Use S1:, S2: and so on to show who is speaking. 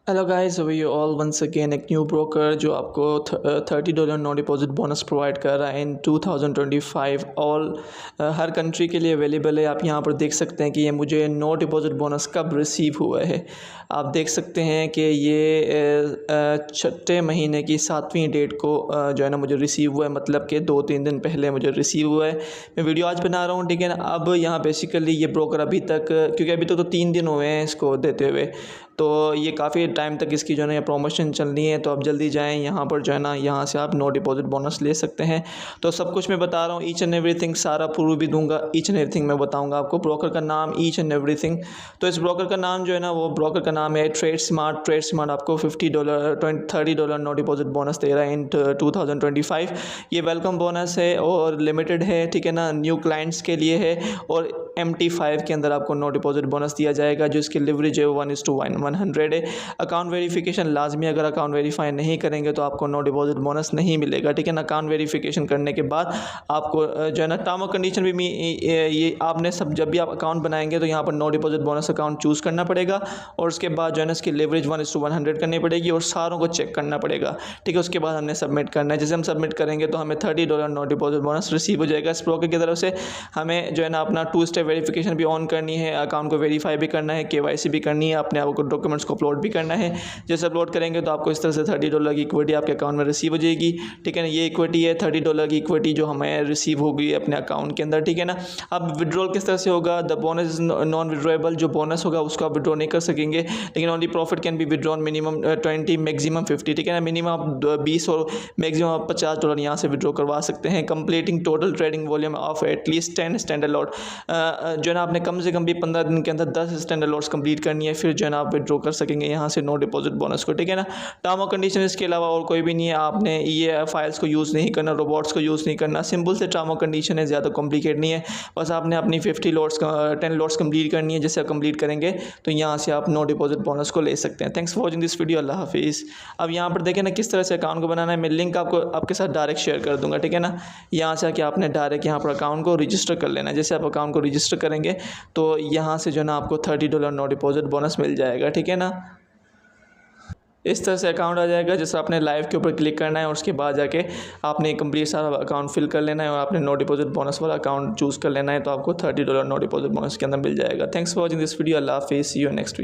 S1: Hello guys, we all once again एक new broker जो आपको $30 नो डिपॉजिट बोनस प्रोवाइड कर रहा है इन 2025 ऑल हर कंट्री के लिए अवेलेबल है। आप यहाँ पर देख सकते हैं कि ये मुझे नो डिपॉजिट बोनस कब रिसीव हुआ है। आप देख सकते हैं कि ये छठे महीने की 7वीं डेट को जो है ना मुझे रिसीव हुआ है, मतलब कि 2-3 दिन पहले मुझे रिसीव हुआ है। मैं वीडियो आज बना रहा हूँ, ठीक है ना। अब यहाँ बेसिकली ये ब्रोकर अभी तक, क्योंकि अभी तो 3 दिन हुए हैं इसको देते हुए, तो ये काफ़ी टाइम तक इसकी जो है ना प्रमोशन चलनी है। तो आप जल्दी जाएं यहाँ पर, जो है ना यहाँ से आप नो डिपॉजिट बोनस ले सकते हैं। तो सब कुछ मैं बता रहा हूँ, ईच एंड एवरीथिंग, सारा प्रूफ भी दूंगा, ईच एंड एवरीथिंग मैं बताऊंगा आपको। ब्रोकर का नाम, ईच एंड एवरीथिंग। तो इस ब्रोकर का नाम जो है ना, वो ब्रोकर का नाम है ट्रेड स्मार्ट। ट्रेड स्मार्ट आपको $30 नो डिपॉजिट बोनस दे रहा है इन 2025। ये वेलकम बोनस है और लिमिटेड है, ठीक है ना, न्यू क्लाइंट्स के लिए है। और MT5 के अंदर आपको नो डिपॉजिट बोनस दिया जाएगा, जो इसकी लिवरेज है 1:100 है। अकाउंट वेरिफिकेशन लाजमी, अगर अकाउंट वेरीफाई नहीं करेंगे तो आपको नो डिपॉजिट बोनस नहीं मिलेगा, ठीक है ना। अकाउंट वेरिफिकेशन करने के बाद आपको जो है ना टर्म और कंडीशन भी ये आपने सब, जब भी आप अकाउंट बनाएंगे तो यहाँ पर no deposit bonus account choose करना पड़ेगा। और उसके बाद जो है ना इसकी लिवरेज 1:100 करनी पड़ेगी और सारों को चेक करना पड़ेगा, ठीक है। उसके बाद हमने सबमिट करना है। जैसे हम सबमिट करेंगे तो हमें $30 नो डिपॉजिट बोनस रिसीव हो जाएगा। इस ब्रोकर की तरफ से हमें जो है ना अपना 2 स्टेप वेरिफिकेशन भी ऑन करनी है, अकाउंट को वेरीफाई भी करना है, KYC भी करनी है, अपने आपको डॉक्यूमेंट्स को अपलोड भी करना है। जैसे अपलोड करेंगे तो आपको इस तरह से $30 की इक्विटी आपके अकाउंट में रिसीव हो जाएगी, ठीक है ना। ये इक्विटी है $30 की इक्विटी जो हमें रिसीव होगी अपने अकाउंट के अंदर, ठीक है ना। अब विड्रॉल किस तरह से होगा? The bonus is non withdrawable. जो बोनस होगा उसको आप विड्रॉ नहीं कर सकेंगे, लेकिन only profit can be withdrawn minimum 20, maximum 50, ठीक है ना। मिनिमम आप 20 और मैक्सिमम आप $50 यहाँ से विड्रॉ करवा सकते हैं। Completing total trading volume of at least 10 standard lot, जो है ना आपने कम से कम भी 15 दिन के अंदर 10 स्टैंडर्ड लॉट्स कंप्लीट करनी है, फिर जो है ना आप विड्रॉ कर सकेंगे यहाँ से नो डिपॉजिट बोनस को, ठीक है ना। टर्म और कंडीशन इसके अलावा और कोई भी नहीं है। आपने ये फाइल्स को यूज़ नहीं करना, रोबोट्स को यूज़ नहीं करना, सिंपल से टर्म और कंडीशन है, ज़्यादा कॉम्प्लिकेट नहीं है। बस आपने अपनी 10 लॉट्स कंप्लीट करनी है। जैसे आप कंप्लीट करेंगे तो यहाँ से आप नो डिपॉजिट बोनस को ले सकते हैं। Thanks for watching this video. अल्लाह हाफिज़। अब यहाँ पर देखें ना किस तरह से अकाउंट को बनाना है। मैं लिंक आपको आपके साथ डायरेक्ट शेयर कर दूँगा, ठीक है ना। यहाँ से आके आपने डायरेक्ट यहाँ पर अकाउंट को रजिस्टर कर लेना है। जैसे आप अकाउंट को रजिस्टर करेंगे तो यहाँ से जो है ना आपको $30 नो डिपॉजिट बोनस मिल जाएगा, ठीक है ना। इस तरह से अकाउंट आ जाएगा। जैसे आपने लाइव के ऊपर क्लिक करना है और उसके बाद जाके आपने कंप्लीट सारा अकाउंट फिल कर लेना है और आपने नो डिपॉजिट बोनस वाला अकाउंट चूज़ कर लेना है, तो आपको $30 नो डिपॉजिट बोनस के अंदर मिल जाएगा। Thanks for watching this video. अल्लाह हाफिज़। See you next video.